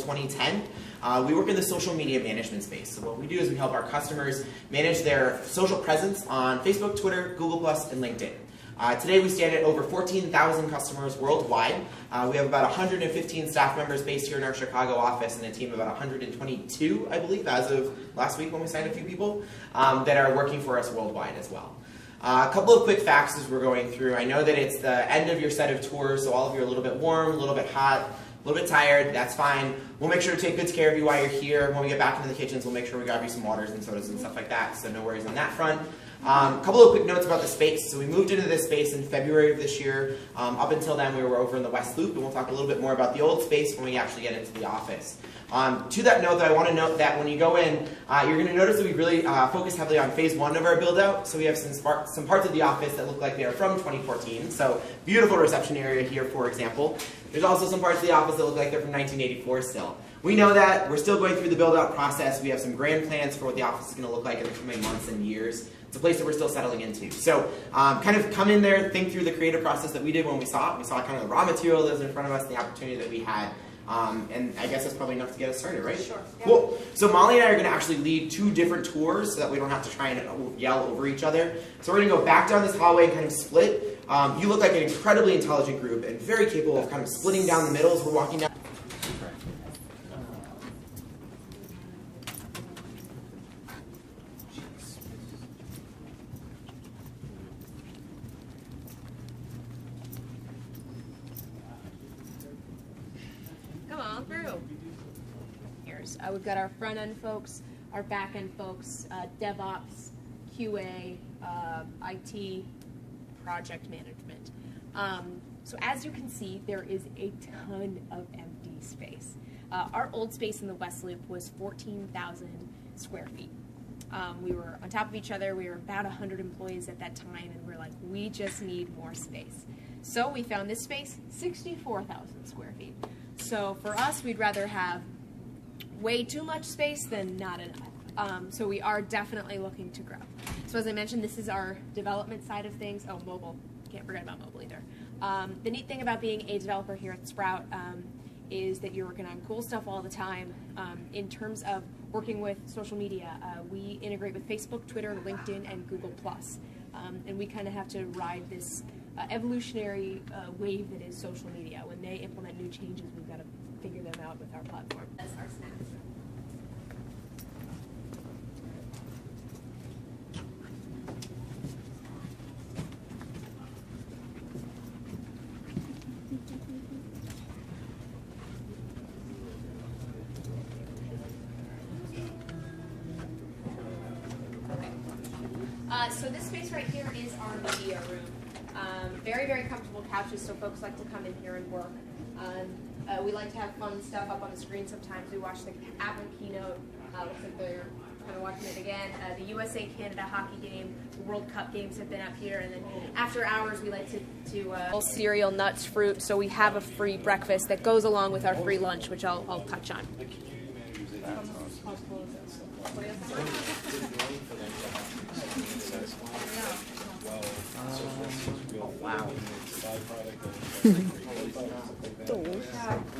2010. We work in the social media management space. So what we do is we help our customers manage their social presence on Facebook, Twitter, Google+, and LinkedIn. Today we stand at over 14,000 customers worldwide. We have about 115 staff members based here in our Chicago office and a team of about 122, I believe, as of last week when we signed a few people, that are working for us worldwide as well. A couple of quick facts as we're going through. I know that it's the end of your set of tours, so all of you are a little bit warm, a little bit hot, a little bit tired. That's fine. We'll make sure to take good care of you while you're here. When we get back into the kitchens, we'll make sure we grab you some waters and sodas and stuff like that, so no worries on that front. A couple of quick notes about the space. So we moved into this space in February of this year. Up until then, we were over in the West Loop, and we'll talk a little bit more about the old space when we actually get into the office. To that note, I want to note that when you go in, you're going to notice that we really focus heavily on phase 1 of our build-out. So we have some parts of the office that look like they are from 2014. So beautiful reception area here, for example. There's also some parts of the office that look like they're from 1984 still. We know that. We're still going through the build-out process. We have some grand plans for what the office is going to look like in the coming months and years. It's a place that we're still settling into. So kind of come in there, think through the creative process that we did when we saw it. We saw kind of the raw material that was in front of us, the opportunity that we had. And I guess that's probably enough to get us started, right? Sure. Yeah. Cool. So Molly and I are going to actually lead 2 different tours so that we don't have to try and yell over each other. So we're going to go back down this hallway and kind of split. You look like an incredibly intelligent group and very capable of kind of splitting down the middle as we're walking down. Through. We've got our front-end folks, our back-end folks, DevOps, QA, IT, project management. So as you can see, there is a ton of empty space. Our old space in the West Loop was 14,000 square feet. We were on top of each other. We were about 100 employees at that time, and we're like, we just need more space. So we found this space, 64,000 square feet. So for us, we'd rather have way too much space than not enough. So we are definitely looking to grow. So as I mentioned, this is our development side of things. Oh, mobile. Can't forget about mobile either. The neat thing about being a developer here at Sprout is that you're working on cool stuff all the time. In terms of working with social media, we integrate with Facebook, Twitter, LinkedIn, and Google+. And we kind of have to ride this evolutionary wave that is social media. When they implement new changes, we've got to figure them out with our platform. That's our snap. Okay. So this space right here is our media room. Very, very comfortable couches, so folks like to come in here and work. We like to have fun stuff up on the screen sometimes. We watch the Apple keynote. Looks like they're kind of watching it again. The USA-Canada hockey game, the World Cup games have been up here. And then after hours, we like to cereal, nuts, fruit. So we have a free breakfast that goes along with our free lunch, which I'll touch on. Oh, wow.